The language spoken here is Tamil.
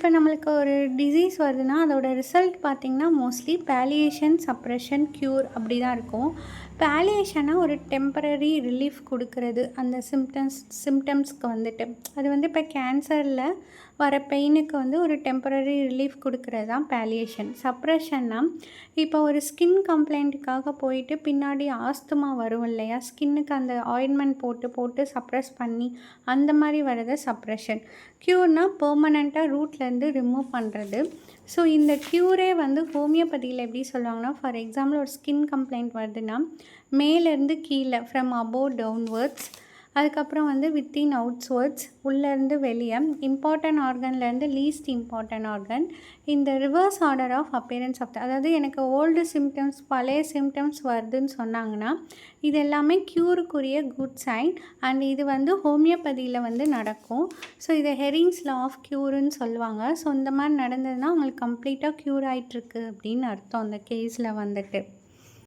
இப்போ நம்மளுக்கு ஒரு டிசீஸ் வருதுன்னா, அதோட ரிசல்ட் பார்த்திங்கன்னா, மோஸ்ட்லி பாலியேஷன், சப்ரஷன், க்யூர் அப்படி தான் இருக்கும். பாலியேஷன்னா ஒரு டெம்பரரி ரிலீஃப் குடுக்குறது. அந்த சிம்டம்ஸ்க்கு வந்துட்டு. அது வந்து இப்போ கேன்சர்ல வர பெயினுக்கு வந்து ஒரு டெம்பரரி ரிலீஃப் குடுக்குறது தான் பாலியேஷன். சப்ரஷன்னா, இப்போ ஒரு ஸ்கின் கம்ப்ளைண்ட்டுக்காக போயிட்டு பின்னாடி ஆஸ்துமா வரும் இல்லையா? ஸ்கின்னுக்கு அந்த ஆயின்மெண்ட் போட்டு போட்டு சப்ரஸ் பண்ணி, அந்த மாரி வரது சப்ரஷன். க்யூர்னா பெர்மனன்ட்டா ரூட்லேருந்து ரிமூவ் பண்ணுறது. ஸோ இந்த க்யூரே வந்து ஹோமியோபதியில எப்படி சொல்லுவாங்கன்னா, ஃபார் எக்ஸாம்பிள் ஒரு ஸ்கின் கம்ப்ளைண்ட் வருதுன்னா, மேலேருந்து கீழ ஃப்ரம் அபோவ் டவுன்வர்ட்ஸ், அதுக்கப்புறம் வந்து வித்தின் அவுட்ஸ்வர்ட்ஸ், உள்ளேருந்து வெளிய, இம்பார்ட்டன்ட் ஆர்கன்லேருந்து லீஸ்ட் இம்பார்ட்டன்ட் ஆர்கன், இந்த reverse order of appearance of அதாவது எனக்கு ஓல்டு சிம்டம்ஸ், பழைய சிம்டம்ஸ் வருதுன்னு சொன்னாங்கன்னா, இது எல்லாமே க்யூருக்குரிய குட் சைன். அண்ட் இது வந்து ஹோமியோபதியில வந்து நடக்கும். ஸோ இதை ஹெரிங்ஸ் லா ஆஃப் க்யூருன்னு சொல்லுவாங்க. ஸோ இந்த மாதிரி நடந்ததுன்னா அவங்களுக்கு கம்ப்ளீட்டாக க்யூர் ஆகிட்டுருக்கு அப்படின்னு அர்த்தம் அந்த கேஸில் வந்துட்டு.